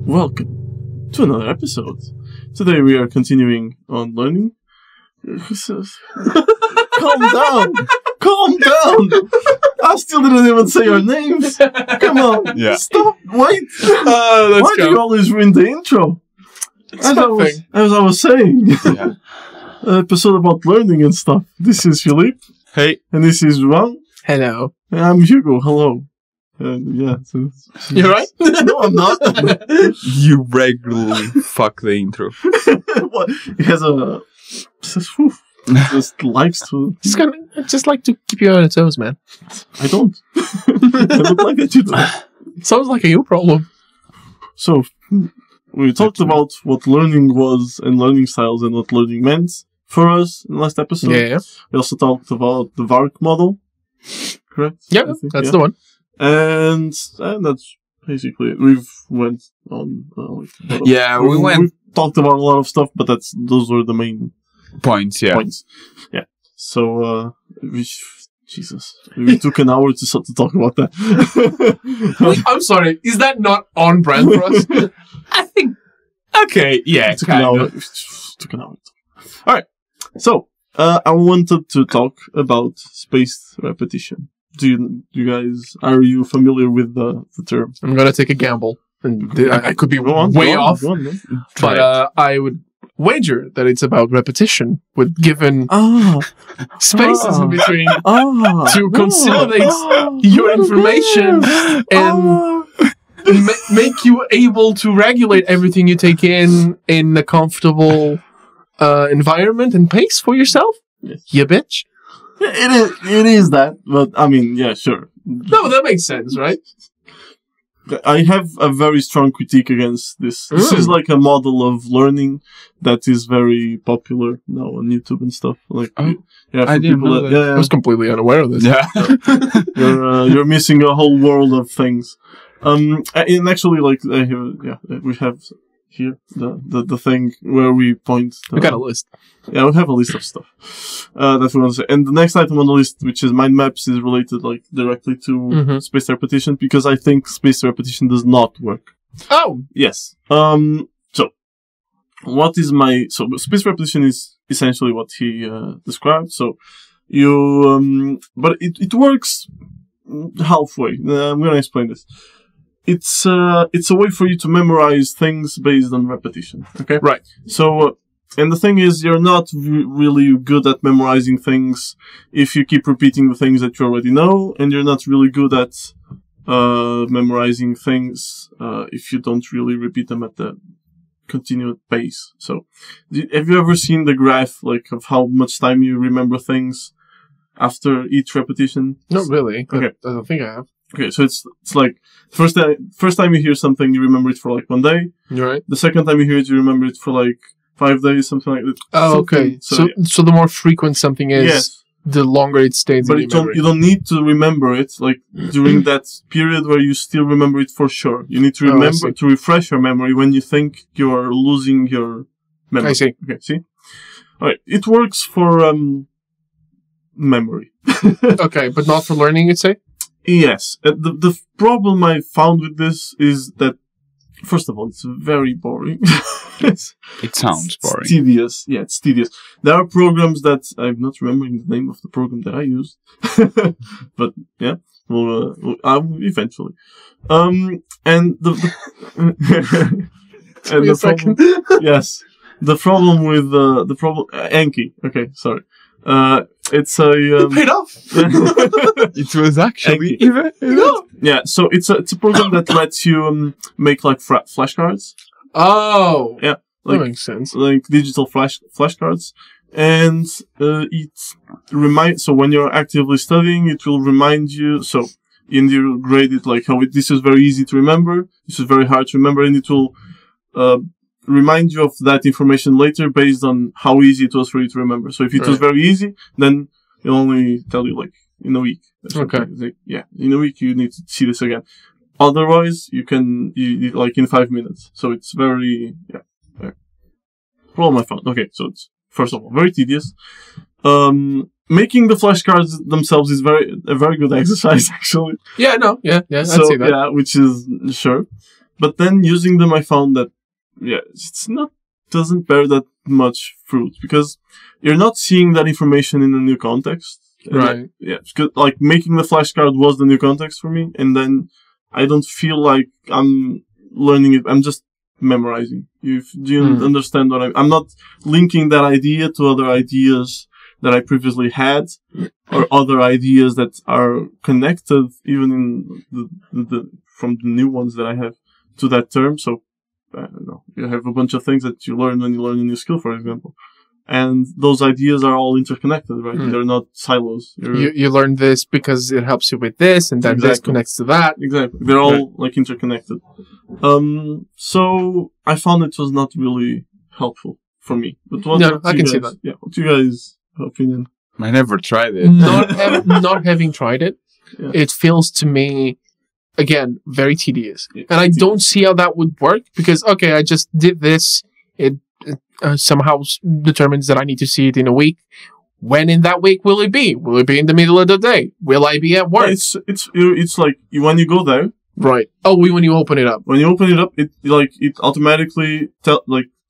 Welcome to another episode. Today we are continuing on learning. Calm down! Calm down! I still didn't even say your names. Come on. Yeah. Stop. Wait. Why do you always ruin the intro? As I was saying. Yeah. Episode about learning and stuff. This is Philippe. Hey. And this is Ron. Hello. And I'm Hugo. Hello. Yeah. You right? No, I'm not. You regularly fuck the intro. What? He has a... just likes to... Just like to keep you on your toes, man. I don't. I don't like that you do. Sounds like a you problem. So, we talked about what learning was and learning styles and what learning meant for us in the last episode. Yeah. We also talked about the VARC model. Correct? Yeah, that's the one. And that's basically it. We've went on... we talked about a lot of stuff, but those were the main points. Yeah. Yeah. So, Jesus. We took an hour to talk about that. I'm sorry. Is that not on brand for us? I think... Okay, yeah. Took an hour. Alright. So, I wanted to talk about spaced repetition. Are you familiar with the term? I'm gonna take a gamble. And I could be way off. But I would wager that it's about repetition with given spaces in between to consolidate your information and make you able to regulate everything you take in a comfortable environment and pace for yourself. Yes. You bitch. It is that, but I mean, yeah, sure. No, that makes sense, right? I have a very strong critique against this. This is like a model of learning that is very popular now on YouTube and stuff. Like, I didn't know that. I was completely unaware of this. Yeah. You're missing a whole world of things. And actually, like, we have here the thing where we point. We got a list. Yeah, we have a list of stuff that we want to say. And the next item on the list, which is mind maps, is related like directly to spaced repetition because I think spaced repetition does not work. Oh, yes. So spaced repetition is essentially what he described. So but it works halfway. I'm gonna explain this. It's a way for you to memorize things based on repetition. Okay, right. So, and the thing is, you're not really good at memorizing things if you keep repeating the things that you already know, and you're not really good at memorizing things if you don't really repeat them at the continued pace. So, have you ever seen the graph like of how much time you remember things after each repetition? Not really. Okay, I don't think I have. Okay, so it's like first time you hear something, you remember it for like 1 day. Right. The second time you hear it, you remember it for like 5 days, something like that. Oh, okay. So the more frequent something is, the longer it stays in your memory. You don't need to remember it like during that period where you still remember it for sure. You need to remember to refresh your memory when you think you are losing your memory. I see. Okay, see? Alright, it works for memory. Okay, but not for learning, you'd say? Yes. The problem I found with this is that, first of all, it's very boring. It sounds boring. It's tedious. Yeah, it's tedious. There are programs that I'm not remembering the name of the program that I used. But, yeah, eventually. And the problem, yes. The problem with, Anki. Okay, sorry. It's a paid off. It was actually even. Yeah, so it's a program that lets you make like flashcards. Oh, yeah, that makes sense. Like digital flashcards, and it reminds. So when you're actively studying, it will remind you. So in your grade, it like how this is very easy to remember. This is very hard to remember, and it will remind you of that information later based on how easy it was for you to remember. So if it was very easy, then it'll only tell you like in a week. Okay. Like, yeah, in a week you need to see this again. Otherwise, you can like in 5 minutes. So it's very problem I found. Okay, so it's first of all very tedious. making the flashcards themselves is a very good exercise, actually. Yeah, no, yeah, I'd say that. Yeah, which is sure. But then using them, I found that doesn't bear that much fruit because you're not seeing that information in a new context. Right. Because like making the flashcard was the new context for me, and then I don't feel like I'm learning it. I'm just memorizing. Do you understand what I'm not linking that idea to other ideas that I previously had, or other ideas that are connected, even in from the new ones that I have to that term. So, I don't know, you have a bunch of things that you learn when you learn a new skill, for example. And those ideas are all interconnected, right? They're not silos. You learn this because it helps you with this, and then this connects to that. Exactly. They're all like interconnected. So I found it was not really helpful for me. But I can see that. Yeah. What's your guys' opinion? I never tried it. Not having tried it, it feels to me, again, very tedious. And I don't see how that would work because, okay, I just did this. It somehow determines that I need to see it in a week. When in that week will it be? Will it be in the middle of the day? Will I be at work? It's like when you go there. Right. Oh, when you open it up. When you open it up, it automatically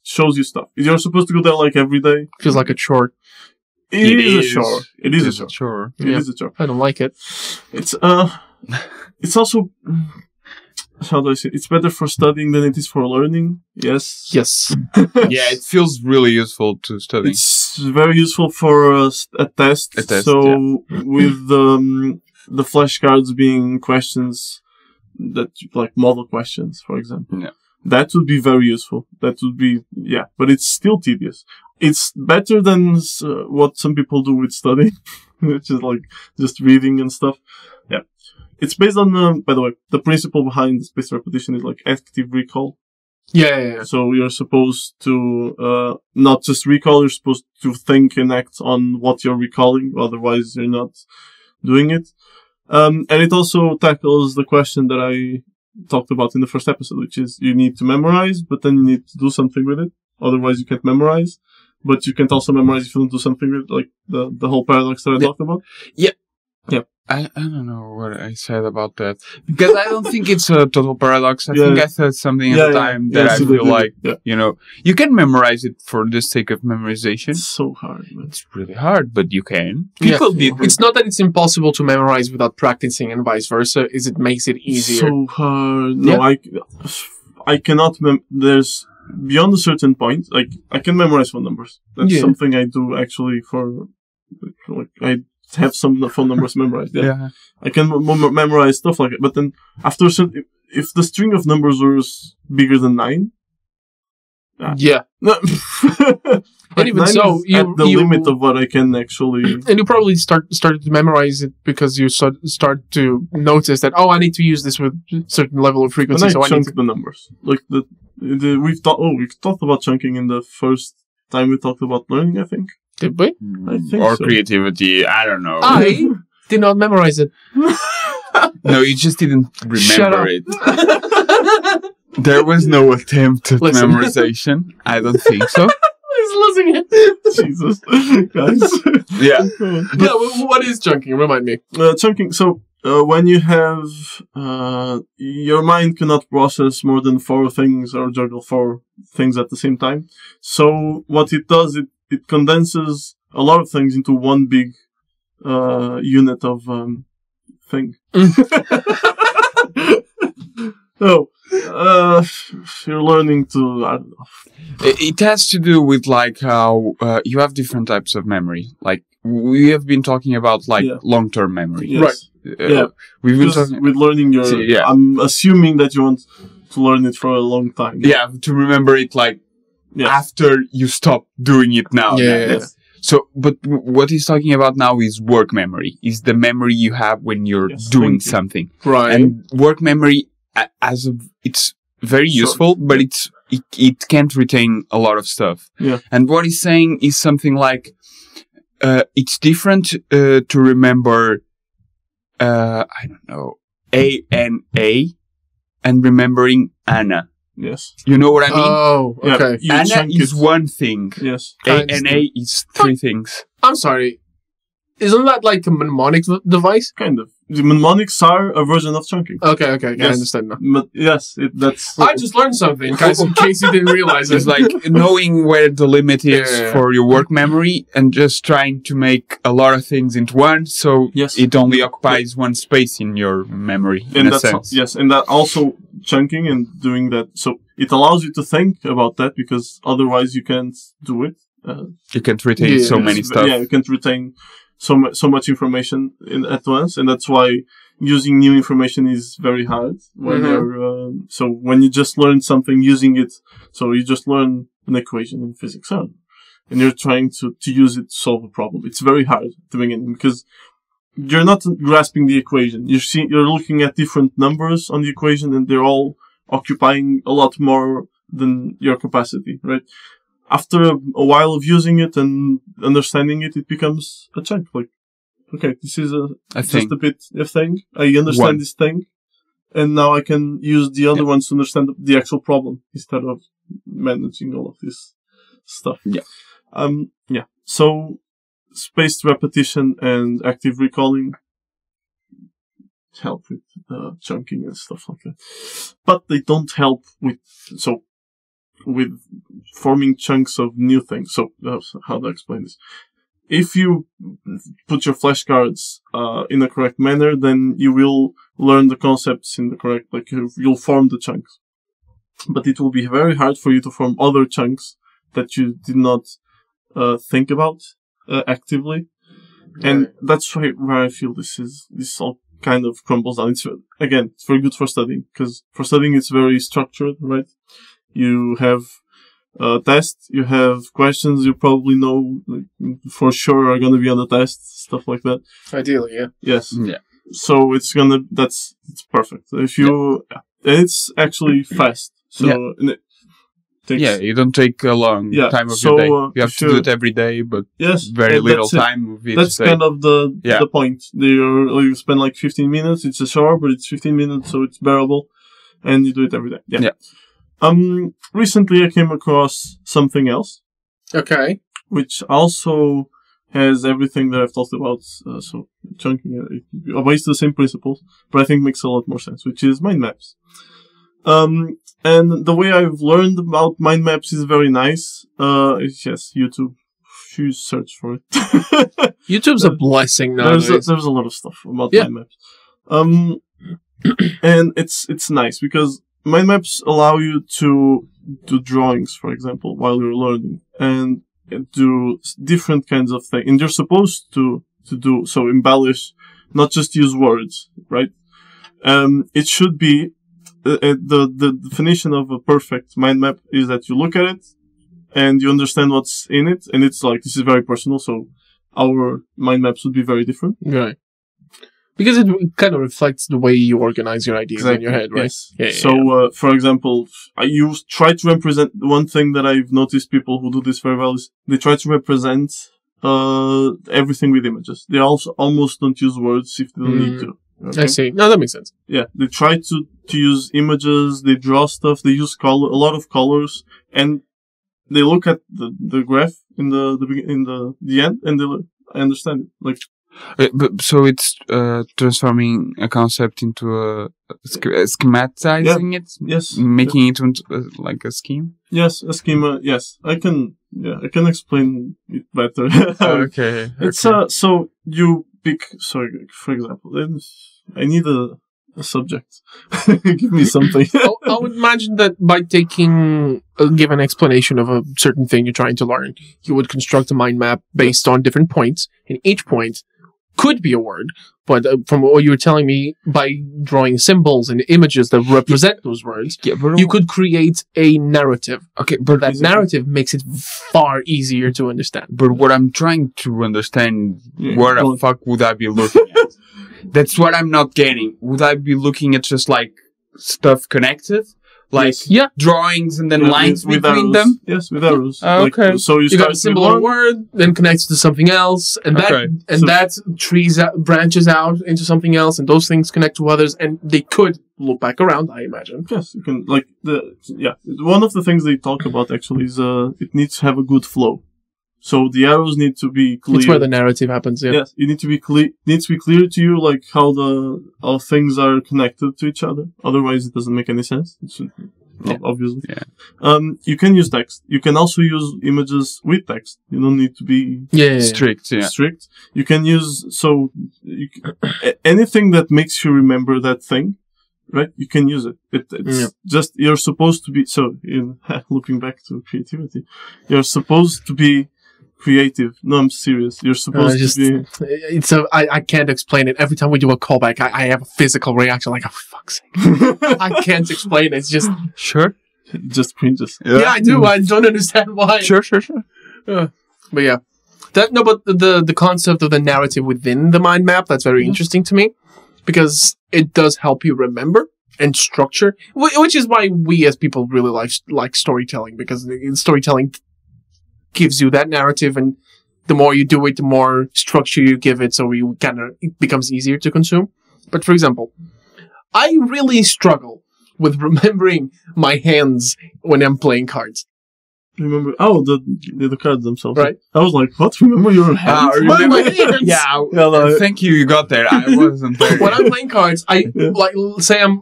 shows you stuff. You're supposed to go there like every day. Feels like a chore. It is a chore. It is a chore. It is a chore. I don't like it. It's also, how do I say it? It's better for studying than it is for learning. Yes. Yes. Yeah, it feels really useful to study. It's very useful for a test. So with the flashcards being questions that like model questions, for example. Yeah. That would be very useful. That would be, but it's still tedious. It's better than what some people do with studying, which is like just reading and stuff. Yeah. It's based on, by the way, the principle behind spaced repetition is like active recall. Yeah. So you're supposed to, not just recall, you're supposed to think and act on what you're recalling. Otherwise you're not doing it. And it also tackles the question that I talked about in the first episode, which is you need to memorize, but then you need to do something with it. Otherwise you can't memorize. But you can't also memorize if you don't do something with it, like the whole paradox that I talked about. Yeah. Yeah. I don't know what I said about that. Because I don't think it's a total paradox. I think I said something at the time that I feel like, you can memorize it for the sake of memorization. It's so hard, man. It's really hard, but you can. People did. It's not that it's impossible to memorize without practicing and vice versa. It makes it easier. So hard. No, I cannot. There's beyond a certain point. Like I can memorize phone numbers. That's something I do actually for. Like I have some phone numbers memorized. Yeah. I can memorize stuff like it. But then after a certain, if the string of numbers was bigger than 9. Yeah. And even so, at the limit of what I can actually. And you probably started to memorize it because you start to notice that I need to use this with a certain level of frequency. And I chunk the numbers. Like we've talked about chunking in the first time we talked about learning. I think. Did we? I think or creativity. I don't know. I did not memorize it. No, you just didn't remember it. There was no attempt at memorization. I don't think so. He's losing it. Jesus. Guys. Yeah. What is chunking? Remind me. Chunking. So, when you have, your mind cannot process more than 4 things or juggle 4 things at the same time. So, what it does, it condenses a lot of things into one big, unit of, thing. So, you're learning to, I don't know. It has to do with like how you have different types of memory. Like we have been talking about like long-term memory. Yes. Right. We've been talking with learning I'm assuming that you want to learn it for a long time. Yeah, to remember it like after you stop doing it now. Yeah. So, but what he's talking about now is work memory. Is the memory you have when you're doing something. Right. And work memory it's very useful, but it can't retain a lot of stuff. Yeah. And what he's saying is something like, it's different, to remember, I don't know, A-N-A and remembering Anna. Yes. You know what I mean? Oh, okay. Anna is one thing. Yes. A-N-A is 3 things. I'm sorry. Isn't that like a mnemonic device? Kind of. The mnemonics are a version of chunking. Okay, I Yes. understand now. But yes, that's. I just learned something, guys, in case you didn't realize it. It's like knowing where the limit is Yeah. for your work memory and just trying to make a lot of things into one, so Yes. it only occupies one space in your memory, in and a that's sense. yes, and that also chunking and doing that. So it allows you to think about that because otherwise you can't do it. You can't retain so many stuff. Yeah, you can't retain so much information at once, and that's why using new information is very hard when you're. So when you just learn something using it, so you just learn an equation in physics, and you're trying to use it to solve a problem. It's very hard at the beginning because you're not grasping the equation. You're looking at different numbers on the equation, and they're all occupying a lot more than your capacity, right? After a while of using it and understanding it, it becomes a chunk. Like, okay, this is just a bit of thing. I understand this thing, and now I can use the other ones to understand the actual problem instead of managing all of this stuff. Yeah. Yeah. So, spaced repetition and active recalling help with chunking and stuff like that, but they don't help with forming chunks of new things. So, how do I explain this? If you put your flashcards in a correct manner, then you will learn the concepts in the correct, like you'll form the chunks. But it will be very hard for you to form other chunks that you did not think about actively. And that's where I feel this all kind of crumbles down. It's very good for studying, because for studying it's very structured, right? You have tests, you have questions you probably know for sure are going to be on the test, stuff like that. Ideally, yeah. Yes. Yeah. So it's perfect. If you, and it's actually fast. So you don't take a long time of your day. You have to do it every day, but very little time of each That's day. kind of the point. You spend like 15 minutes. It's a shower, but it's 15 minutes, so it's bearable, and you do it every day. Yeah. Recently I came across something else. Okay. Which also has everything that I've talked about. So chunking, obeys the same principles, but I think makes a lot more sense, which is mind maps. And the way I've learned about mind maps is very nice. It's just YouTube. You search for it. YouTube's a blessing nowadays. There's a lot of stuff about mind maps. And it's nice because mind maps allow you to do drawings, for example, while you're learning, and do different kinds of things. And you're supposed to do so, embellish, not just use words, right? It should be the definition of a perfect mind map is that you look at it and you understand what's in it, and it's like, this is very personal, so our mind maps would be very different. Right. Because it kind of reflects the way you organize your ideas in your head, right? Yes. Yeah, so, for example, you try to represent, one thing that I've noticed people who do this very well is they try to represent everything with images. They also almost don't use words if they don't need to. Okay? I see. No, that makes sense. Yeah, they try to use images, they draw stuff, they use a lot of colors, and they look at the graph in the end, and I understand it. Like, so it's transforming a concept into a schematizing it? Yes. Making it into like a scheme? Yes, a schema, yes. I can explain it better. Okay. It's, so you pick, for example, I need a subject. Give me something. I would imagine that by give an explanation of a certain thing you're trying to learn, you would construct a mind map based on different points, and each point could be a word, but from what you were telling me, by drawing symbols and images that represent those words, you could create a narrative. Okay, but that narrative makes it far easier to understand. But what I'm trying to understand, where the fuck would I be looking at? That's what I'm not getting. Would I be looking at just like stuff connected? Like drawings and then lines with between arrows. Them? Yes, with arrows. Okay. So you got a symbol or a word, then connects to something else, and that branches out into something else, and those things connect to others, and they could loop back around, I imagine. Yes, you can, one of the things they talk about actually is it needs to have a good flow. So the arrows need to be clear. It's where the narrative happens. Yeah. Yes, you need to be clear. Needs to be clear to you, like how things are connected to each other. Otherwise, it doesn't make any sense. Obviously. Yeah. You can use text. You can also use images with text. You don't need to be strict. Yeah. strict. You can use anything that makes you remember that thing. Right, you can use it. It's just you're supposed to be. So, looking back to creativity, you're supposed to be creative. No, I'm serious. You're supposed to be. I can't explain it. Every time we do a callback, I have a physical reaction. Like, oh, fuck's sake! I can't explain it. It's just sure. Just cringes. Yeah, I do. I don't understand why. Sure. But yeah, but the concept of the narrative within the mind map, that's very interesting to me. Because it does help you remember and structure, which is why we as people really like storytelling, because storytelling gives you that narrative, and the more you do it, the more structure you give it, so it becomes easier to consume. But for example, I really struggle with remembering my hands when I'm playing cards. Remember? Oh, the cards themselves. Right. I was like, what? Remember your hands? My hands! Yeah. Thank you. You got there. I wasn't there. When I'm playing cards, say I'm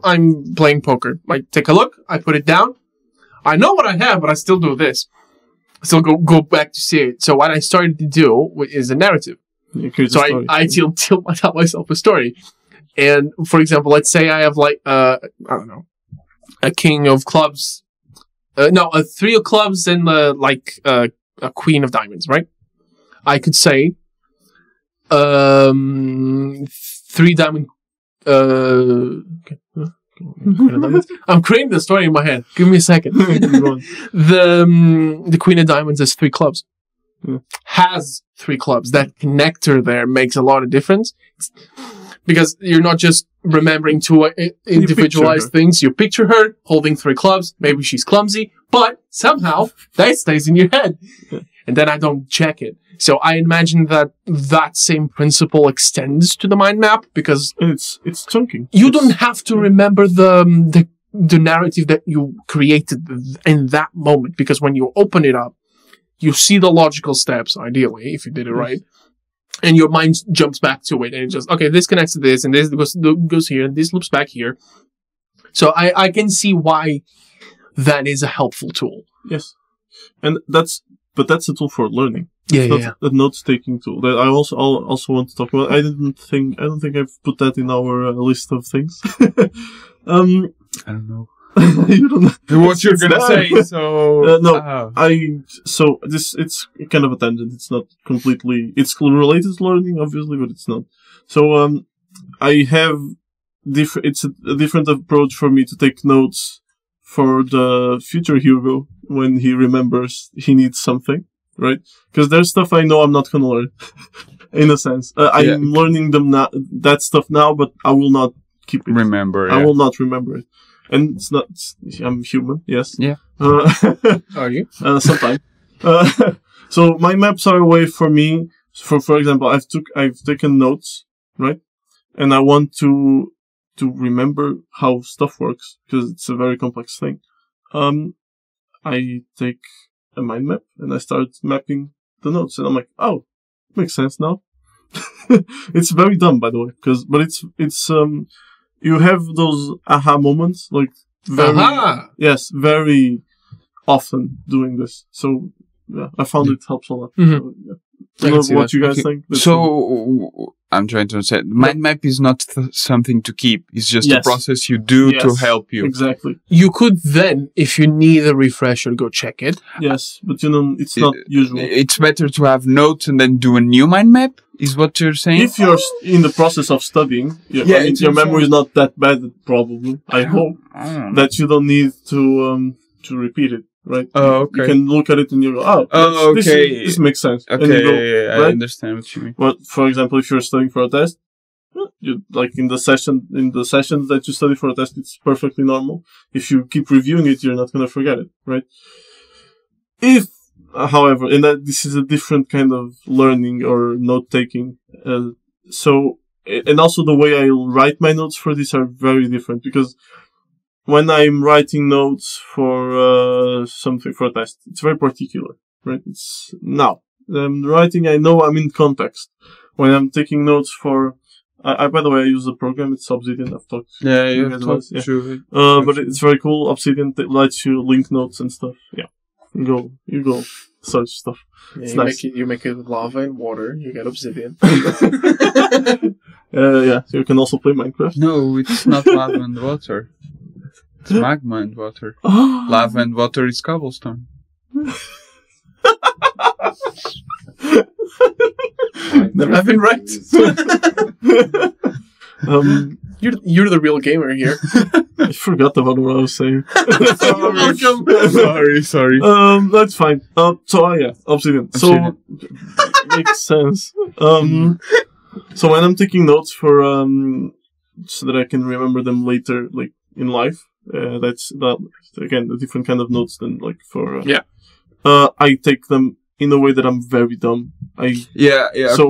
playing poker. I take a look. I put it down. I know what I have, but I still do this. I still go back to see it. So what I started to do is a narrative. So I tell myself a story. And for example, let's say I have I don't know, a king of clubs. A three of clubs and a queen of diamonds, right? I could say, 3 diamond. I'm creating the story in my head. Give me a second. The queen of diamonds has 3 clubs. Has 3 clubs. That connector there makes a lot of difference. Because you're not just remembering 2 individualized things. You picture her holding 3 clubs. Maybe she's clumsy, but somehow that stays in your head. And then I don't check it. So I imagine that same principle extends to the mind map, because it's chunking. You don't have to remember the narrative that you created in that moment, because when you open it up, you see the logical steps, ideally, if you did it right. And your mind jumps back to it, and it's just, okay, this connects to this, and this goes here, and this loops back here. So I can see why that is a helpful tool. Yes. And that's a tool for learning. Yeah. A note-taking tool that I also want to talk about. I don't think I've put that in our list of things. I don't know. You don't know what you're gonna say. So So it's kind of a tangent. It's not completely. It's related to learning, obviously, but it's not. So I have It's a different approach for me to take notes for the future hero when he remembers he needs something, right? Because there's stuff I know I'm not gonna learn, in a sense. I'm learning that stuff now, but I will not keep it. I will not remember it. And it's not. I'm human. Yes. Yeah. Are you? Sometimes. So my maps are a way for me. For example, I've taken notes, right? And I want to remember how stuff works, because it's a very complex thing. I take a mind map and I start mapping the notes, and I'm like, oh, makes sense now. It's very dumb, by the way, but it's you have those aha moments, like very often doing this. So yeah, I found it helps a lot. Mm-hmm. So, yeah. I don't know what you guys think. So I'm trying to say, mind map is not something to keep. It's just a process you do to help you. Exactly. You could then, if you need a refresher, go check it. Yes, but it's not usual. It's better to have notes and then do a new mind map, is what you're saying? If you're in the process of studying, your memory is not that bad, probably. I hope that you don't need to repeat it. Right? Oh, okay. You can look at it and you go, okay. This makes sense. Okay, and you go, I understand what you mean. Well, for example, if you're studying for a test, like in the sessions that you study for a test, it's perfectly normal. If you keep reviewing it, you're not going to forget it, right? However, and this is a different kind of learning or note-taking. And also the way I write my notes for this are very different, because when I'm writing notes for something for a test, it's very particular, right? It's now I'm writing, I know I'm in context. When I'm taking notes for, by the way, I use a program. It's Obsidian. I've talked. Yeah, you guys talked about it, to. but it's very cool. Obsidian lets you link notes and stuff. Yeah, you go search stuff. Yeah, it's you nice. make it with lava and water. You get obsidian. Yeah, so you can also play Minecraft. No, it's not lava and water. It's magma and water. Lava and water is cobblestone. I've been right. You're the real gamer here. I forgot about what I was saying. Sorry. That's fine. Yeah, Obsidian. So makes sense. So when I'm taking notes for so that I can remember them later, like in life, that's again a different kind of notes than like for I take them in a way that I'm very dumb. So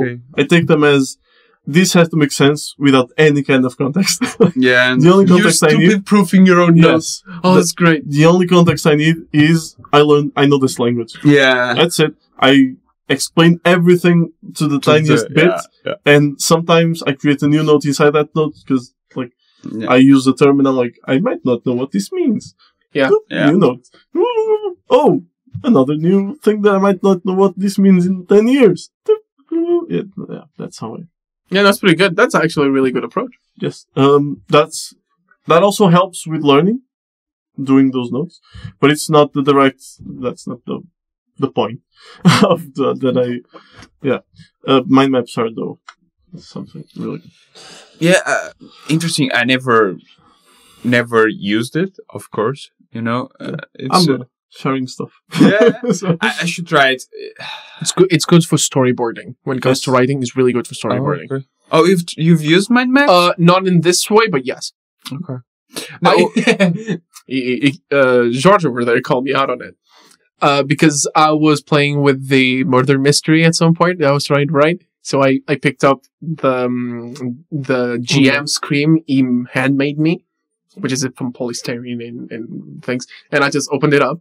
okay. I take them as this has to make sense without any kind of context. Yeah, and the only context I need, proofing your own notes. Oh, that's great. The only context I need is I know this language. Yeah, that's it. I explain everything to the tiniest bit, and sometimes I create a new note inside that note because I use a term and I'm like, I might not know what this means. New note. Oh, another new thing that I might not know what this means in 10 years. Yeah, that's how I... Yeah, that's pretty good. That's actually a really good approach. Yes. That also helps with learning, doing those notes. But it's not that's not the point of mind maps are though. Something really good. Yeah, interesting. I never used it, of course. It's... sharing stuff. Yeah, so. I should try it. It's good. It's good for storyboarding. When it comes to writing, it's really good for storyboarding. Okay. Oh, you've used mind maps? Not in this way, but yes. Okay. George over there called me out on it because I was playing with the murder mystery at some point that I was trying to write. So I picked up the GM scream he handmade me, which is from polystyrene and things. And I just opened it up,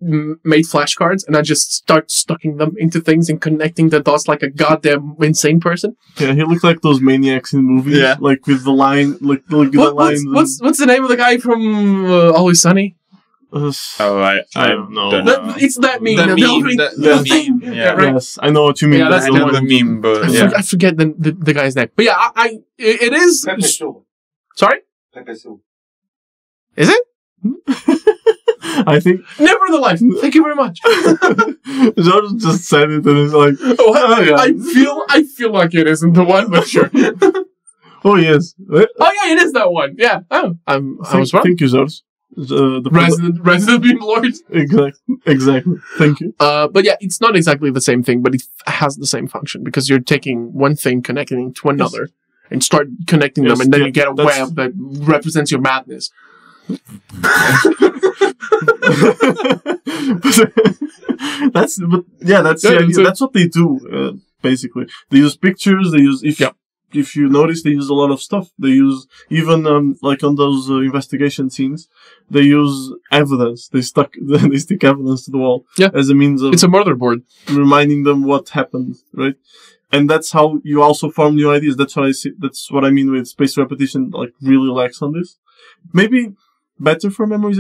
made flashcards, and I just start stucking them into things and connecting the dots like a goddamn insane person. Yeah, he looked like those maniacs in movies. Yeah. Like with the line, the lines. What's the name of the guy from Always Sunny? I don't know. It's that meme. The meme. Yeah. Right? Yes, I know what you mean. Yeah, that's I know the meme, but I forget the guy's name. But yeah, it is. Sorry? Is it? I think. Never in the life. Thank you very much. George just said it and it's like, I feel like it isn't the one, but sure. Oh yes. Oh yeah, it is that one. Yeah. Oh, I was wrong. Thank you, George. The resident beam lord. Exactly. Thank you. But yeah, it's not exactly the same thing, but it has the same function because you're taking one thing, connecting it to another, and start connecting them, and then you get a web that represents your madness. That's the idea. That's what they do. Basically, they use pictures. If you notice, they use a lot of stuff. They use even like on those investigation scenes, they use evidence. They stick evidence to the wall as a means of. It's a motherboard reminding them what happened, right? And that's how you also form new ideas. That's what I see. That's what I mean with spaced repetition. Like really lacks on this. Maybe better for memories.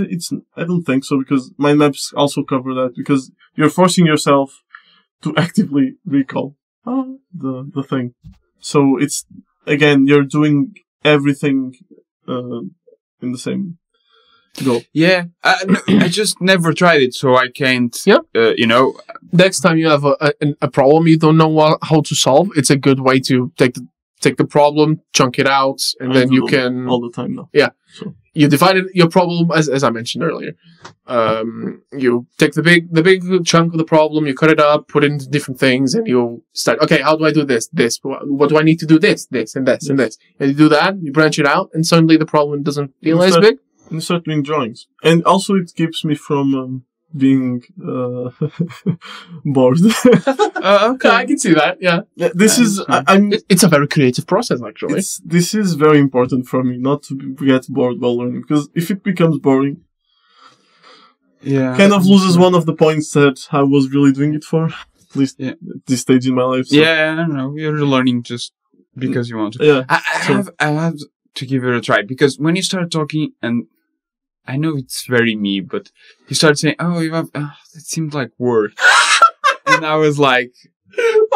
I don't think so because mind maps also cover that because you're forcing yourself to actively recall the thing. So it's, again, you're doing everything in the same goal. Yeah, I just never tried it, so I can't, Next time you have a problem you don't know how to solve, it's a good way to take the problem, chunk it out, and then you can... all the time now. Yeah. So. You divided your problem, as I mentioned earlier. You take the big chunk of the problem, you cut it up, put it into different things, and you start, okay, how do I do this? What do I need to do? This, and this, and this. And you do that, you branch it out, and suddenly the problem doesn't feel as big. And you start doing drawings. And also it keeps me from being bored. Okay, I can see that, yeah. It's a very creative process, actually. This is very important for me, not to get bored while learning, because if it becomes boring, kind of loses one of the points that I was really doing it for. at least at this stage in my life. So. Yeah, I don't know. You're learning just because you want to. Yeah. I have to give it a try, because when you start talking, and I know it's very me, but you start saying, "Oh, you have," it seemed like work, and I was like.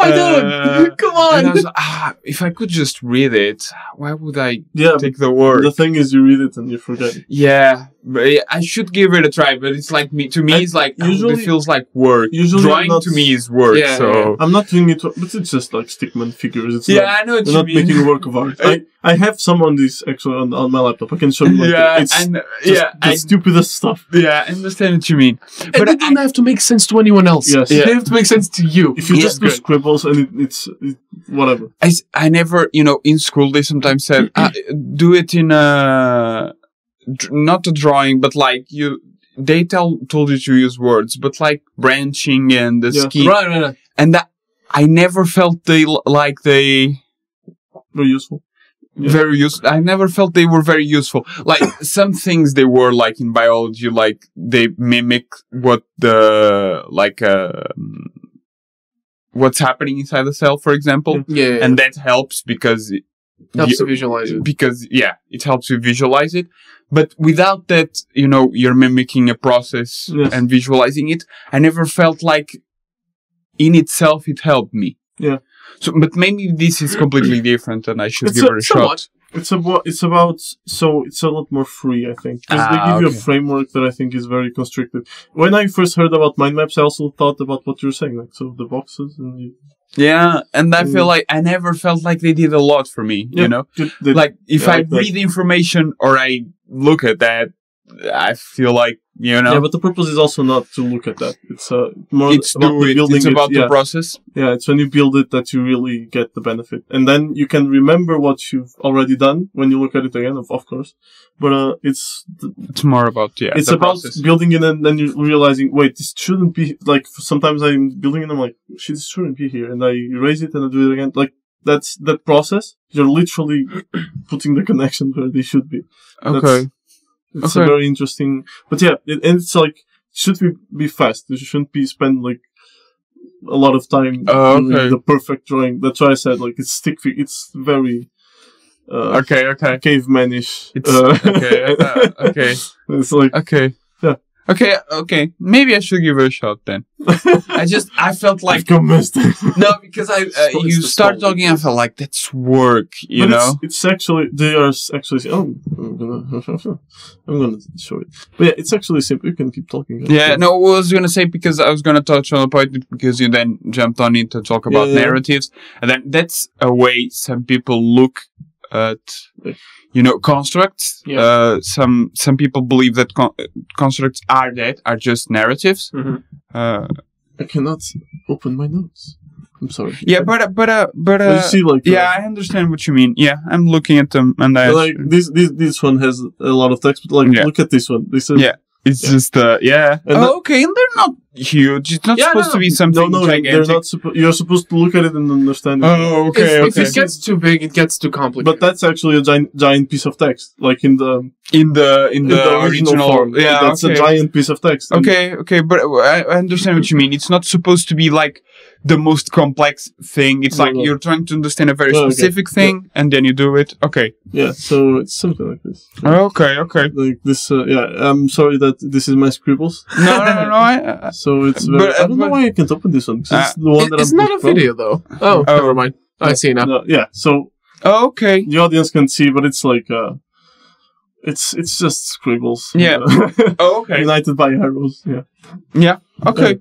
I don't. Come on. And I was like, if I could just read it, why would I take the word? The thing is, you read it and you forget it. Yeah, but I should give it a try. But it's like it's like usually it feels like work. Usually, drawing to me is work. Yeah, so I'm not doing it, but it's just like stickman figures. It's I know what you mean. Not making a work of art. I have some on this actually on my laptop. I can show you. The stupidest stuff. Yeah, I understand what you mean. But it doesn't have to make sense to anyone else. Yes. They have to make sense to you. If you just do scribbles and it's whatever. I never, in school they sometimes said, do it in not a drawing, but like they told you to use words, but like branching and the scheme. Right. And that, I never felt they were useful. Yeah. Very useful. I never felt they were very useful. Like some things they were like in biology, like they mimic what what's happening inside the cell, for example. Yeah. And that helps because it helps you visualize it. Because it helps you visualize it. But without that, you're mimicking a process and visualizing it. I never felt like in itself it helped me. Yeah. So, but maybe this is completely different, and I should give it a shot. It's a lot more free, I think, because they give you a framework that I think is very constricted. When I first heard about mind maps, I also thought about what you're saying, like the boxes and. And I feel like I never felt like they did a lot for me. Like if I read information or I look at that, I feel like Yeah, but the purpose is also not to look at that. It's more it's about building it's about the process. Yeah, it's when you build it that you really get the benefit, and then you can remember what you've already done when you look at it again, of course. But it's more about it's about process. Building it, and then you're realizing, wait, this shouldn't be like. Sometimes I'm building it, and I'm like, shit, this shouldn't be here, and I erase it and I do it again. Like that's that process. You're literally putting the connections where they should be. Okay. It's a very interesting, but it's like should be fast. You shouldn't be spend like a lot of time doing the perfect drawing. That's why I said like it's stick figure. It's very cavemanish. It's okay. It's like Okay. Maybe I should give it a shot then. I felt like no, because you start talking. I felt like that's work, know. It's actually they are actually. Oh, I'm gonna show it. But yeah, it's actually simple. You can keep talking. Yeah, no, I was gonna say because I was gonna touch on a point because you then jumped on it to talk about narratives, and then that's a way some people look at. Constructs. Yeah. Some people believe that constructs are just narratives. Mm-hmm. I cannot open my notes. I'm sorry. Yeah, but you see, like, I understand what you mean. Yeah, I'm looking at them, and this one has a lot of text, but look at this one. This is It's just okay, and they're not huge. It's not supposed to be something gigantic. They're not. You're supposed to look at it and understand it. Oh, okay. If it gets too big, it gets too complicated. But that's actually a giant piece of text, like in the original form. Yeah, that's a giant piece of text. Okay, but I understand what you mean. It's not supposed to be like the most complex thing. It's you're trying to understand a very specific thing, and then you do it. Okay. Yeah, so it's something like this. Okay. Like this. I'm sorry that this is my scribbles. No. So it's. I don't know why I can't open this one. It's the one that it's not a video though. Oh, never mind. I see now. So. Okay. The audience can see, but it's like. It's just scribbles. Yeah. Okay. United by arrows. Yeah. Yeah. Okay.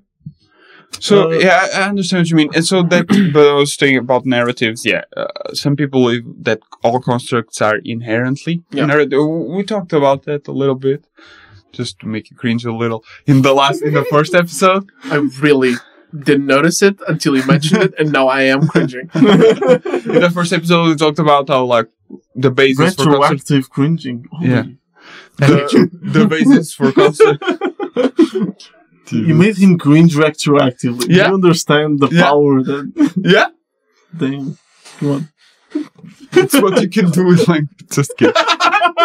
So I understand what you mean, and so that. But I was saying about narratives. Yeah, some people believe that all constructs are inherently. We talked about that a little bit, just to make you cringe a little in the first episode. I really didn't notice it until you mentioned it, and now I am cringing. In the first episode, we talked about how the basis for retroactive cringing. The basis for construct. You made him cringe retroactively. Yeah. You understand the power that... Yeah. Damn. Come on. That's what you can do with just kidding.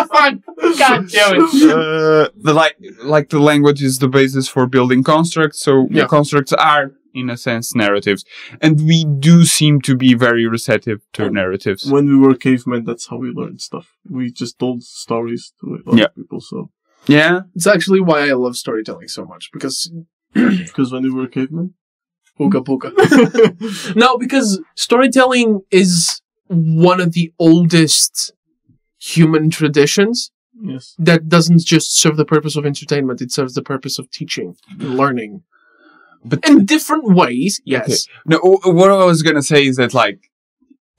Fine. God damn it. The language is the basis for building constructs. So constructs are in a sense, narratives. And we do seem to be very receptive to narratives. When we were cavemen, that's how we learned stuff. We just told stories to other people, so... Yeah. It's actually why I love storytelling so much, because... Because when we were cavemen? Puka puka. No, because storytelling is one of the oldest human traditions. Yes. That doesn't just serve the purpose of entertainment, it serves the purpose of teaching, learning. But in different ways, yes. Okay. No, what I was going to say is that, like,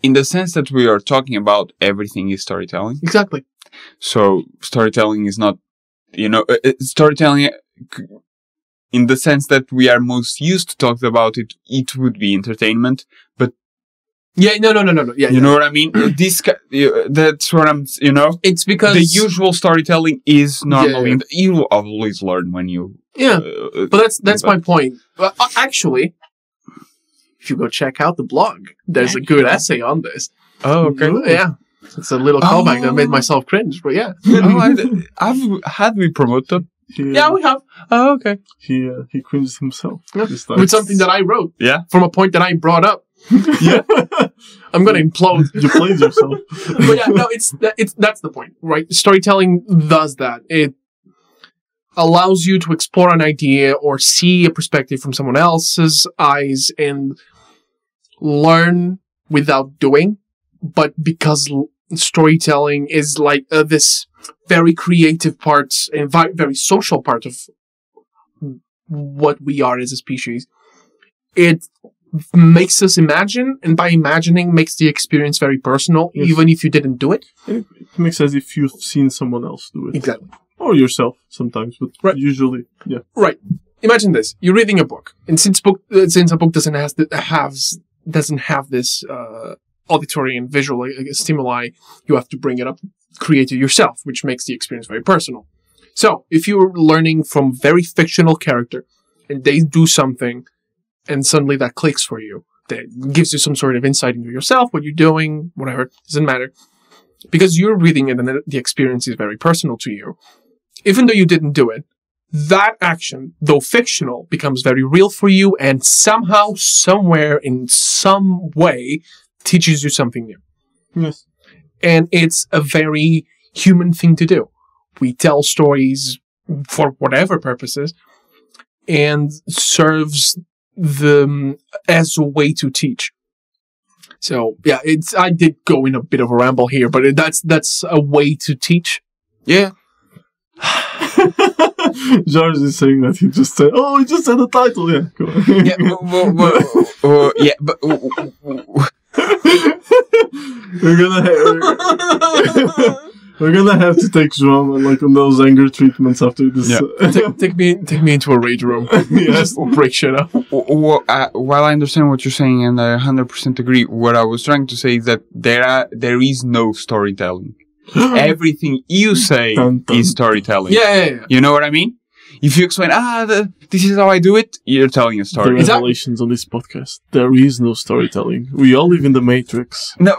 in the sense that we are talking about, everything is storytelling. Exactly. So, storytelling is not, storytelling, in the sense that we are most used to talk about it, it would be entertainment, but yeah, no. Yeah, you know what I mean? That's what I'm, It's because... the usual storytelling is normally, you will always learn when you... Yeah, but that's my point. Actually, if you go check out the blog, there's a good essay on this. Oh, okay. Yeah. It's a little callback that made myself cringe, but yeah. Had we promoted? Yeah, we have. Oh, okay. He cringed himself. Yeah. With something that I wrote. Yeah. From a point that I brought up. Yeah. I'm gonna implode. You played yourself. But yeah, no, that's the point, right? Storytelling does that. It allows you to explore an idea or see a perspective from someone else's eyes and learn without doing. But because storytelling is like this very creative part and very social part of what we are as a species, it makes us imagine, and by imagining makes the experience very personal, even if you didn't do it. It makes as if you've seen someone else do it. Exactly. Or yourself sometimes, but usually, yeah. Right. Imagine this. You're reading a book, and since a book doesn't have this auditory and visual stimuli, you have to bring it up, create it yourself, which makes the experience very personal. So, if you're learning from a very fictional character, and they do something, and suddenly that clicks for you, that gives you some sort of insight into yourself, what you're doing, whatever, doesn't matter. Because you're reading it and the experience is very personal to you. Even though you didn't do it, that action, though fictional, becomes very real for you and somehow, somewhere, in some way, teaches you something new. Yes. And it's a very human thing to do. We tell stories for whatever purposes and serves them as a way to teach. So yeah, I did go in a bit of a ramble here, but that's a way to teach. Yeah. George is saying that he just said the title. Yeah, go on. Yeah, but we're gonna have to take João on those anger treatments after this. Yeah. Take me into a rage room. Just break shit up. While I understand what you're saying and I 100% agree, what I was trying to say is that there is no storytelling. Everything you say is storytelling. Yeah. You know what I mean? If you explain, this is how I do it, you're telling a story. The revelations on this podcast. There is no storytelling. We all live in the Matrix. No,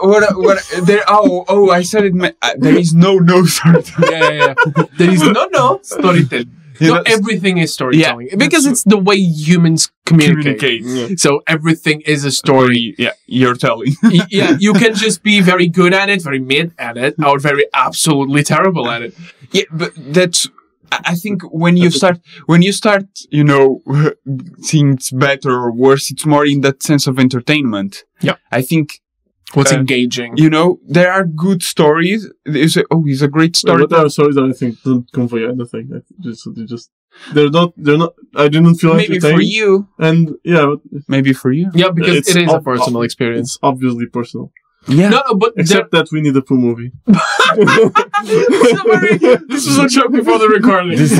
I said it. There is no storytelling. Yeah. There is no storytelling. Not everything is storytelling. Yeah, because it's the way humans communicate. Yeah. So everything is a story. Yeah, you're telling. Yeah, you can just be very good at it, very mid at it, or very absolutely terrible at it. Yeah, but that's... I think when you start, seeing it's better or worse, it's more in that sense of entertainment. Yeah. I think... What's engaging? There are good stories. You say, he's a great story. But there are stories that I think don't convey anything. They're not, I didn't feel maybe entertained. For you. And, yeah. Maybe for you. Yeah, because it is a personal experience. It's obviously personal. Yeah. No, but except that we need a poo movie. This is a joke before the recording. This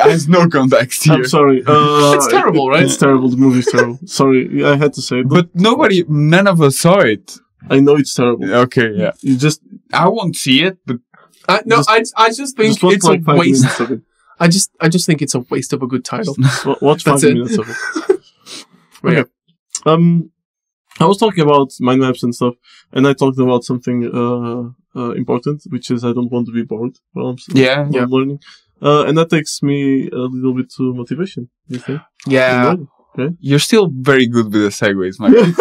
has no context here. I'm sorry. It's terrible, right? It's terrible. The movie's terrible. Sorry, I had to say it. But none of us saw it. I know it's terrible. Okay, yeah. I won't see it, but I just think it's a waste. I just think it's a waste of a good title. Watch 5 minutes of it. Okay. I was talking about mind maps and stuff, and I talked about something important, which is I don't want to be bored while I'm learning. And that takes me a little bit to motivation, you think? Yeah. Okay. You're still very good with the segues, Michael.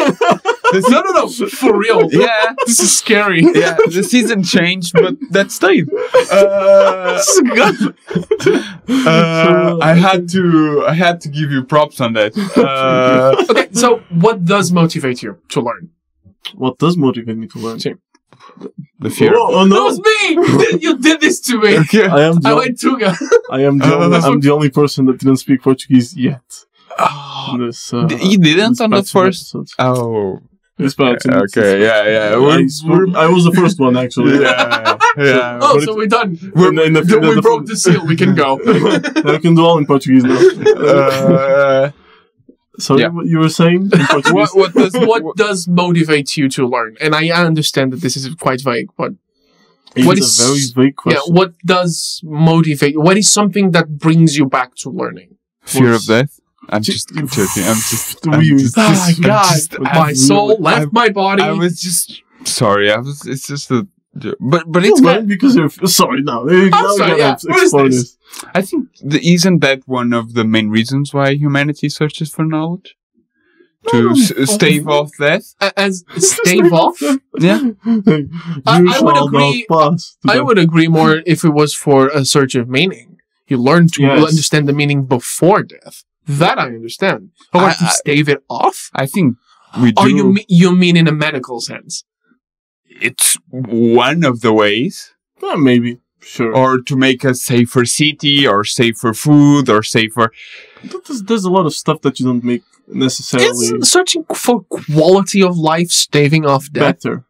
No. For real. Yeah. This is scary. Yeah, the season changed, but that stayed. This is good. I had to give you props on that. Okay, so what does motivate you to learn? What does motivate me to learn? The fear. Oh That no! was me! You did this to me! Okay. I went Tuga. I'm the only person that didn't speak Portuguese yet. This, You didn't on the past few first? episodes. Oh. This past Okay, yeah. I was the first one, actually. Yeah. Oh, so we're done. We broke the seal. We can go. I can do all in Portuguese now. So Yeah. you were saying in Portuguese? What does motivate you to learn? And I understand that this is quite vague, but It's a very vague question. yeah, what does motivate? What is something that brings you back to learning? Fear of death? I'm just joking. Oh my God, my soul left my body. I was just sorry. It's just a. But It's it's fine because you're sorry now. I'm sorry, yeah. What is this? I think isn't that one of the main reasons why humanity searches for knowledge? To stave off death? As stave off? Yeah. I would agree. I would agree more if it was for a search of meaning. You learn to understand the meaning before death. That I understand. However, to stave it off? I think we do. Oh, you mean in a medical sense? It's one of the ways. Yeah, maybe. Sure. Or to make a safer city, or safer food, or safer... There's a lot of stuff that you don't make necessarily... Is searching for quality of life staving off death? better.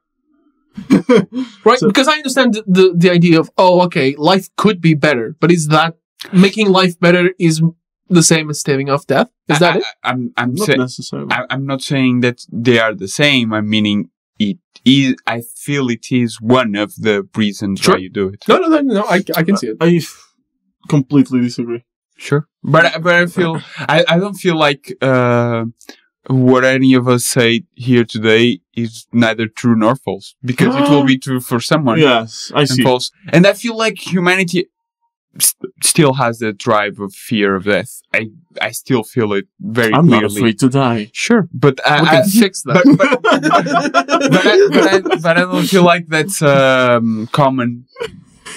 Right? Because I understand the idea of, okay, life could be better, but is that making life better is the same as staving off death? Is that it? I'm Not necessarily. I'm not saying that they are the same. I'm meaning it is. I feel it is one of the reasons why you do it. No. I can see it. I completely disagree. Sure, but I feel I don't feel like what any of us say here today is neither true nor false, because it will be true for someone. Yes, I see. And false, and I feel like humanity still has that drive of fear of death. I still feel it very I'm clearly. not afraid to die. Sure, but We can fix that. but I don't feel like that's common.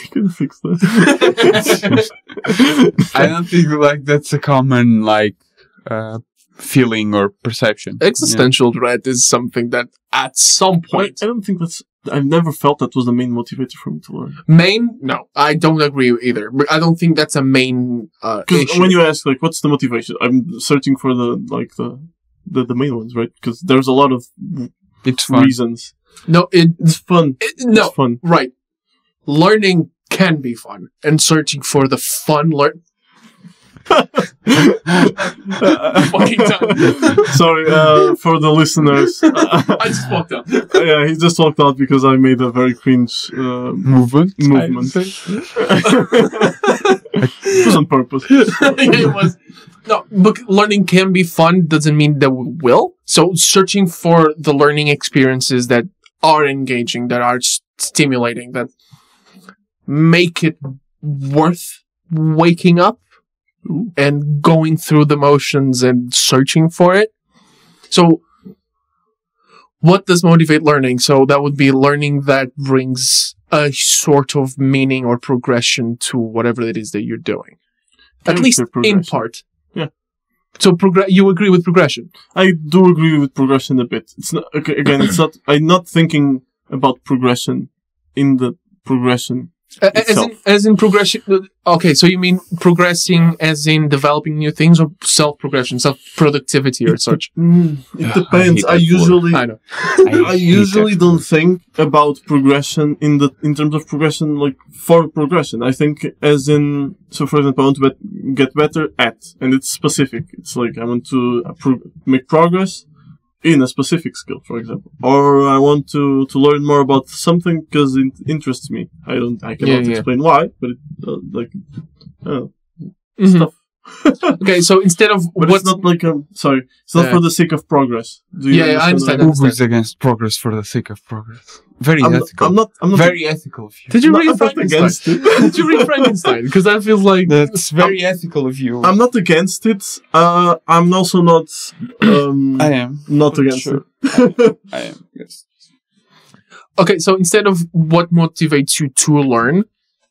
You can fix that. I don't think like that's a common feeling or perception. Existential dread is something that at some point... I don't think I've never felt that was the main motivator for me to learn. Main? No, I don't agree either. But I don't think that's a main issue. When you ask, what's the motivation? I'm searching for the main ones, right? Because there's a lot of reasons. No, it's fun. No, it's fun. Right. Learning can be fun, and searching for the fun fucking done. Sorry, for the listeners. I just walked out. Yeah, he just walked out because I made a very cringe movement. It was on purpose. It was. No, but learning can be fun doesn't mean that we will. So searching for the learning experiences that are engaging, that are stimulating, that make it worth waking up and going through the motions and searching for it. So what does motivate learning? So that would be learning that brings a sort of meaning or progression to whatever it is that you're doing. At least in part. Yeah. So you agree with progression? I do agree with progression a bit. It's not, okay, again, it's not, I'm not thinking about progression in the progression as in progression. Okay, so you mean progressing as in developing new things, or self-progression, self-productivity or such? It depends. I usually don't think about progression in terms of progression, for progression. I think as in, so for example, I want to get better at, and it's specific. It's like I want to make progress in a specific skill, for example, or I want to learn more about something because it interests me. I cannot explain why, but stuff. Okay, so instead of but it's not like sorry, it's not for the sake of progress. I understand. Who is against progress for the sake of progress? Very ethical. I'm not very ethical of you. Did you read Frankenstein? Did you read Frankenstein? Because that feels like that's very ethical of you. I'm not against it. I'm also not. I am not against it. I am. Yes. Okay, so instead of what motivates you to learn,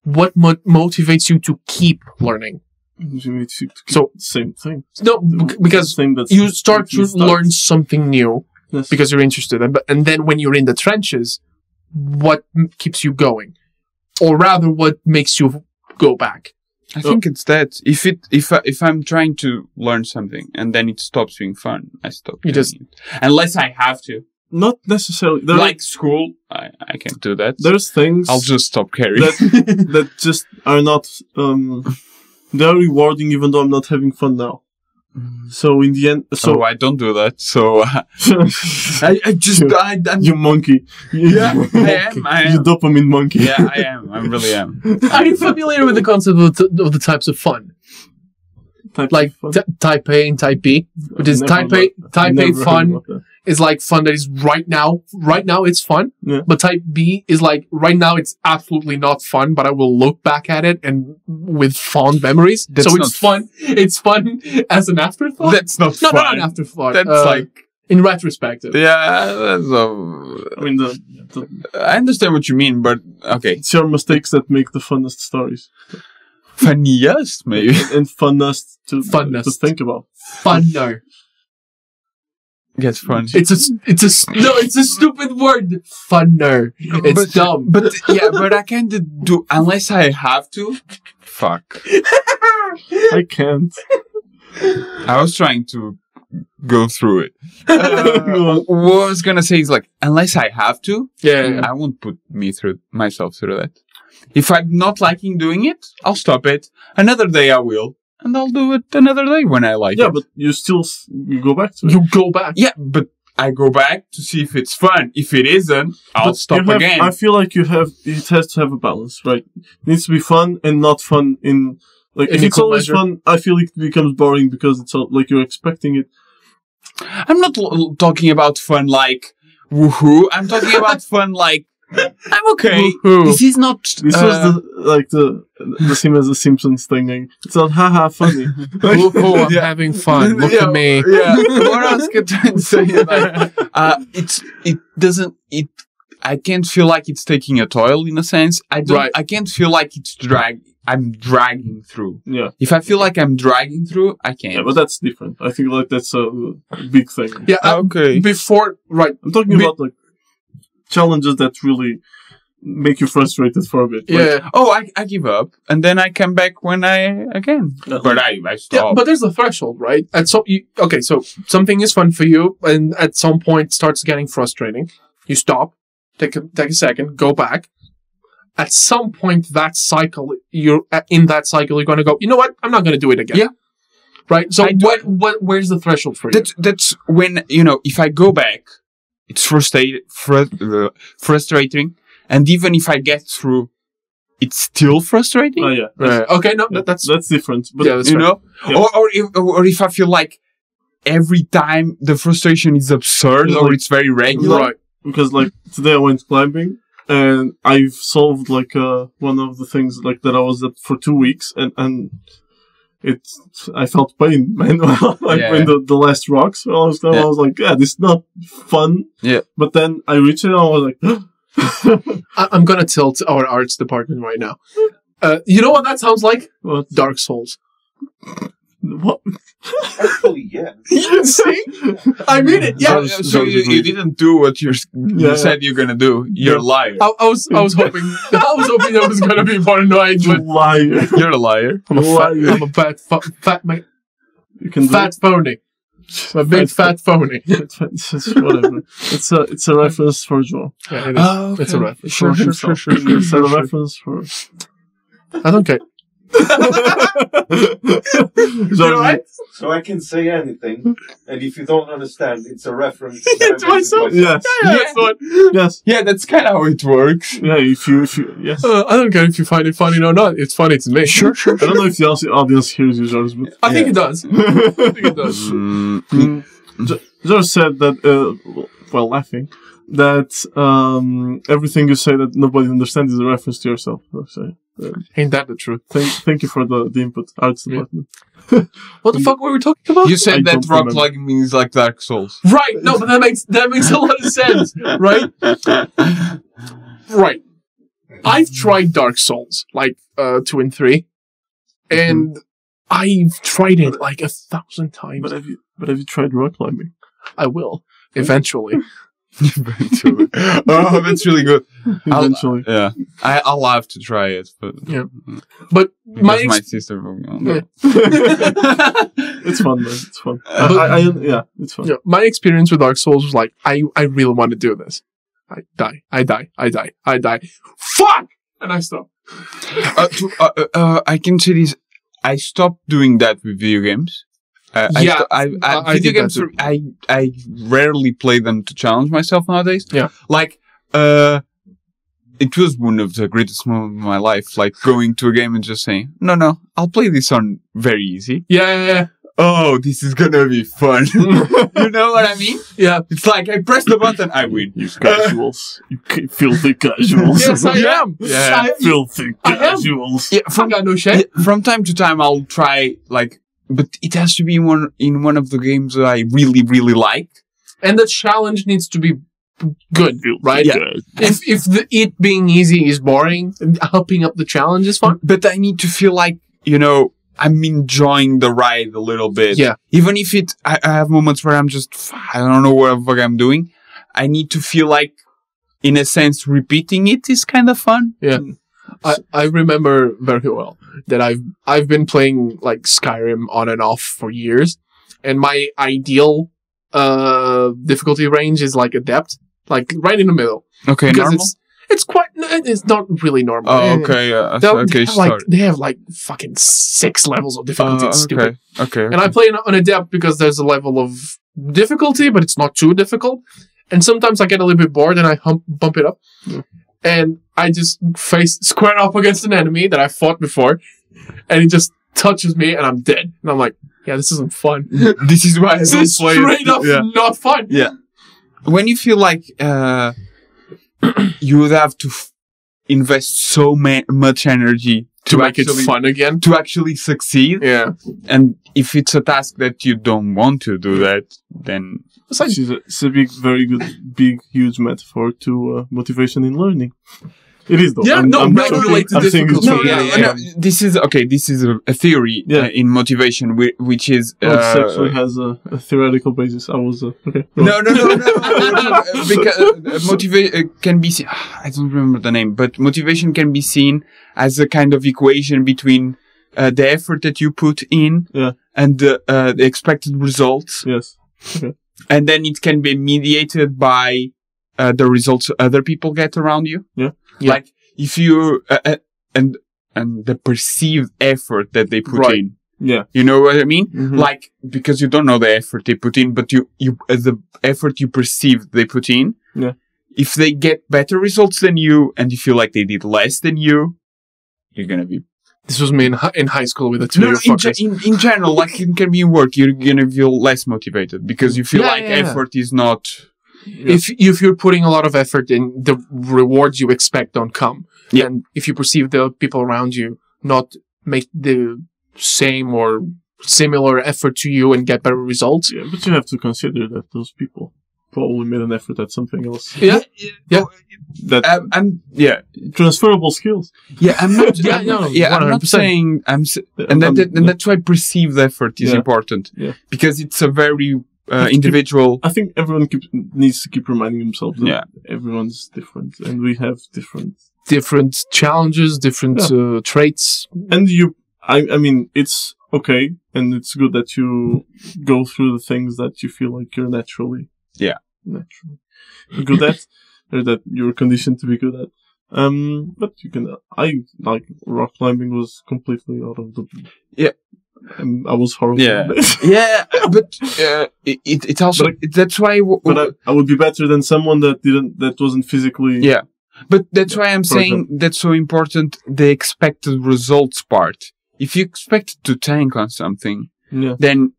what motivates you to keep learning? So same thing. No, because you start to learn something new because you're interested, and then when you're in the trenches, what keeps you going, or rather, what makes you go back? I think it's that if I'm trying to learn something and then it stops being fun, I stop. Unless I have to. Not necessarily. Like school, I can't do that. There's things I'll just stop caring that just are not. They're rewarding, even though I'm not having fun now. So in the end, I don't do that. So you monkey. Yeah, I am. You dopamine monkey. Yeah, I am. I really am. Are you familiar with the concept of the types of fun? Type A and Type B, which is Type A fun is like fun that is right now it's fun, but Type B is like right now it's absolutely not fun, but I will look back at it and with fond memories. So it's fun. It's fun as an afterthought. That's not fun. Not an afterthought. That's like in retrospective. Yeah, I mean I understand what you mean, but okay. It's your mistakes that make the funnest stories. Funniest, maybe. And funnest to think about. Funner. Get fun. It's a stupid word. Funner. It's dumb. But I can't do unless I have to. Fuck. I can't. I was trying to go through it. What I was gonna say is like, unless I have to, I won't put myself through that. If I'm not liking doing it, I'll stop it. Another day I will. And I'll do it another day when I like it. Yeah, but you go back to it. You go back. Yeah, but I go back to see if it's fun. If it isn't, I'll stop again. I feel like it has to have a balance, right? It needs to be fun and not fun in, like, if it's always fun, I feel it becomes boring because it's all, like, you're expecting it. I'm not talking about fun like, woohoo. I'm talking about fun like, I'm okay. Woohoo. This is not. This was the same as the Simpsons thing. It's not haha funny. Woohoo! I'm having fun. Look at me. Yeah. What else could I say? I can't feel like it's taking a toll in a sense. I can't feel like I'm dragging through. Yeah. If I feel like I'm dragging through, I can't. Yeah, but that's different. I think like that's a big thing. Yeah. Okay. I'm talking about like challenges that really make you frustrated for a bit. Yeah. I give up, and then I come back when again. But I stop. Yeah, but there's a threshold, right? So something is fun for you, and at some point starts getting frustrating. You stop, take a second, go back. At some point, you're going to go, you know what? I'm not going to do it again. Yeah. Right? So where's the threshold for you? That's when, if I go back, it's frustrating. And even if I get through, it's still frustrating. Oh, yeah. Okay, no, that's different. But yeah, that's Yeah. Or if I feel like every time the frustration is absurd or it's very regular. Right. Because like today I went climbing and I've solved like one of the things like that I was at for 2 weeks and I felt pain, man. In the last rocks. I was like, yeah, this is not fun. Yeah. But then I reached it and I was like, I'm gonna tilt our arts department right now. You know what that sounds like? What? Dark Souls. What? Actually, yeah. See? I mean it. Yeah. So you didn't do what you said you're gonna do. You're a liar. I was hoping that was gonna be more annoying. But Liar. You're a liar. I'm a fat man. Fat phony. I'm a big fat phony. Whatever. It's a reference for Joel. Yeah, it is. Oh, okay. It's a reference. Sure. It's a reference for. I don't care. Sorry. So I can say anything, and if you don't understand, it's a reference. To myself. Yes. That's what. Yes. Yeah, that's kind of how it works. Yeah, if you, yes. I don't care if you find it funny or not. It's funny to me. Sure. I don't know if the audience hears you, George, but I think it does. I think it does. George said that, while laughing, that everything you say that nobody understands is a reference to yourself. So, Ain't that the truth? thank you for the input, arts department. What the fuck were we talking about? You said I that don't rock remember. like means like Dark Souls. Right. No, but that makes a lot of sense. Right. Right. I've tried Dark Souls, like 2 and 3, and I've tried it like 1,000 times. But have you tried rock climbing? I will eventually. Eventually. Oh, that's really good. Eventually. I'll have to try it, but Yeah. But because my sister. Yeah. It's fun, man. It's fun. But- It's fun. Yeah, my experience with Dark Souls was like, I really want to do this. I die. Fuck! And I stop. I can say this. I stopped doing that with video games. I Video did games. that too. I rarely play them to challenge myself nowadays. Yeah. Like, it was one of the greatest moments of my life. Like going to a game and just saying, "No, I'll play this on very easy." Yeah. Oh, this is gonna be fun. You know what I mean? Yeah. It's like I press the button, I win. You casuals. You filthy casuals. Yes, I am. Yeah, filthy I am. casuals. Yeah, I got no shame. from time to time, I'll try but it has to be in one of the games that I really, really like. And the challenge needs to be good, right? Yeah. If it being easy is boring, helping up the challenge is fun. But I need to feel like, I'm enjoying the ride a little bit. Yeah. Even if I have moments where I'm just, I don't know what the fuck I'm doing. I need to feel like, in a sense, repeating it is kind of fun. Yeah. I remember very well that I've been playing like Skyrim on and off for years, and my ideal difficulty range is like Adept, like right in the middle. Okay, Because normal? it's not really normal. Oh, okay. They have like fucking 6 levels of difficulty. It's stupid. Okay. And I play on Adept because there's a level of difficulty, but it's not too difficult. And sometimes I get a little bit bored and I bump it up. And I just face square up against an enemy that I fought before. And he just touches me and I'm dead. And I'm like, yeah, this isn't fun. This is why I This don't is play straight up not fun. Yeah. When you feel like you would have to invest so much energy To make it fun again. to actually succeed, Yeah. and if it's a task that you don't want to do that, then It's like, It's a very good, huge metaphor to motivation in learning. It is though. Yeah, regulate the difficulty. This is a theory in motivation, which is It actually has a theoretical basis. I was okay. No. Because can be seen. I don't remember the name, but motivation can be seen as a kind of equation between the effort that you put in and the expected results. Yes. Okay. And then it can be mediated by the results other people get around you. Yeah. Like if you and the perceived effort that they put in. Yeah. You know what I mean? Mm-hmm. Like, because you don't know the effort they put in, but you the effort you perceive they put in. Yeah. If they get better results than you, and you feel like they did less than you, you're gonna be. this was me in high school with the two fuckers. In general, like it can be in work, you're gonna feel less motivated because you feel effort is not. Yeah. If you're putting a lot of effort in, the rewards you expect don't come. Yeah. And if you perceive the people around you not make the same or similar effort to you and get better results. Yeah, but you have to consider that those people probably made an effort at something else. Yeah. That transferable skills. Yeah, I'm not. I'm not 100%. saying and that's why perceived effort is important. Yeah. Because it's a very individual. I think everyone needs to keep reminding themselves that Yeah. everyone's different and we have Different challenges, different traits. And I mean, it's okay and it's good that you go through the things that you feel like you're naturally good at or that you're conditioned to be good at. But you can. I like rock climbing was completely out of the. Yeah. I was horrible. Yeah, yeah, but it's also that's why. But I would be better than someone that wasn't physically. Yeah, but that's why I'm saying that's so important. The expected results part. If you expect to tank on something, then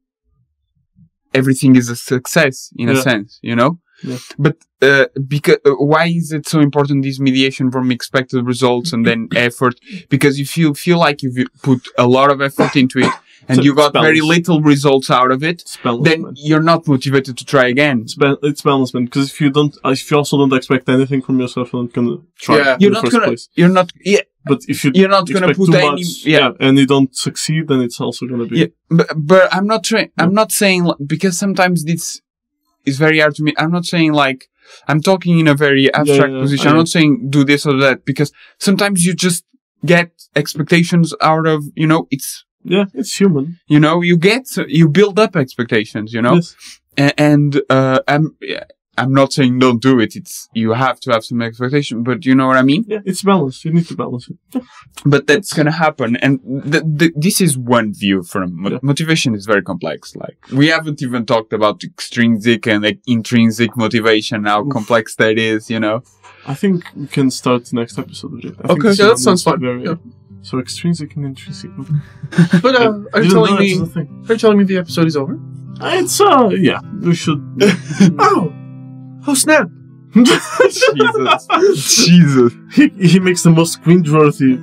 everything is a success in a sense, you know. Yeah. But because why is it so important, this mediation from expected results and then effort? Because if you feel like if you put a lot of effort into it and you got very little results out of it, then you're not motivated to try again. It's balancement, because if you also don't expect anything from yourself, you're not gonna try. You're not gonna. Place. You're not. Yeah. But if you're not gonna put any. And you don't succeed, then it's also gonna be. Yeah. But I'm not trying. I'm not saying, because sometimes this is very hard to me. I'm not saying like, I'm talking in a very abstract position. I'm not saying do this or that, because sometimes you just get expectations out of, it's human. You build up expectations, Yes. And I'm not saying don't do it. You have to have some expectation, but you know what I mean? Yeah, it's balanced. You need to balance it. Yeah. But that's gonna happen. And this is one view from motivation is very complex. Like, we haven't even talked about extrinsic and intrinsic motivation, how complex that is, I think we can start the next episode with it. Okay, that sounds fun. So extrinsic and intrinsic. But are you telling me the episode is over? It's we should. Oh snap! Jesus. He makes the most cringeworthy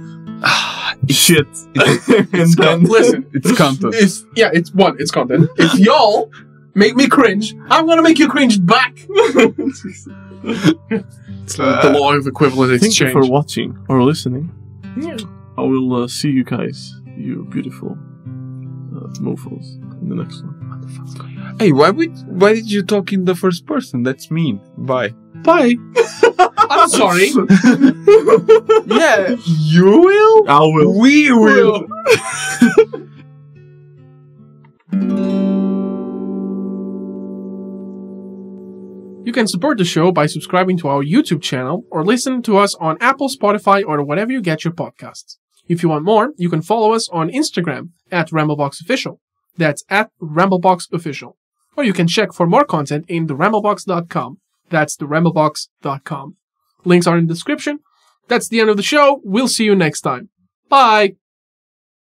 shit. Listen, it's content. It's content. If y'all make me cringe, I'm gonna make you cringe back. It's the law of equivalent exchange. Thank you for watching or listening. Yeah. I will see you guys, you beautiful mofos, in the next one. What the fuck's going on? Hey, why did you talk in the first person? That's mean. Bye. Bye. I'm sorry. Yeah, you will? I will. We will. You can support the show by subscribing to our YouTube channel or listen to us on Apple, Spotify, or wherever you get your podcasts. If you want more, you can follow us on Instagram at RambleBoxOfficial. That's at RambleBoxOfficial. Or you can check for more content in theramblebox.com. That's theramblebox.com. Links are in the description. That's the end of the show. We'll see you next time. Bye!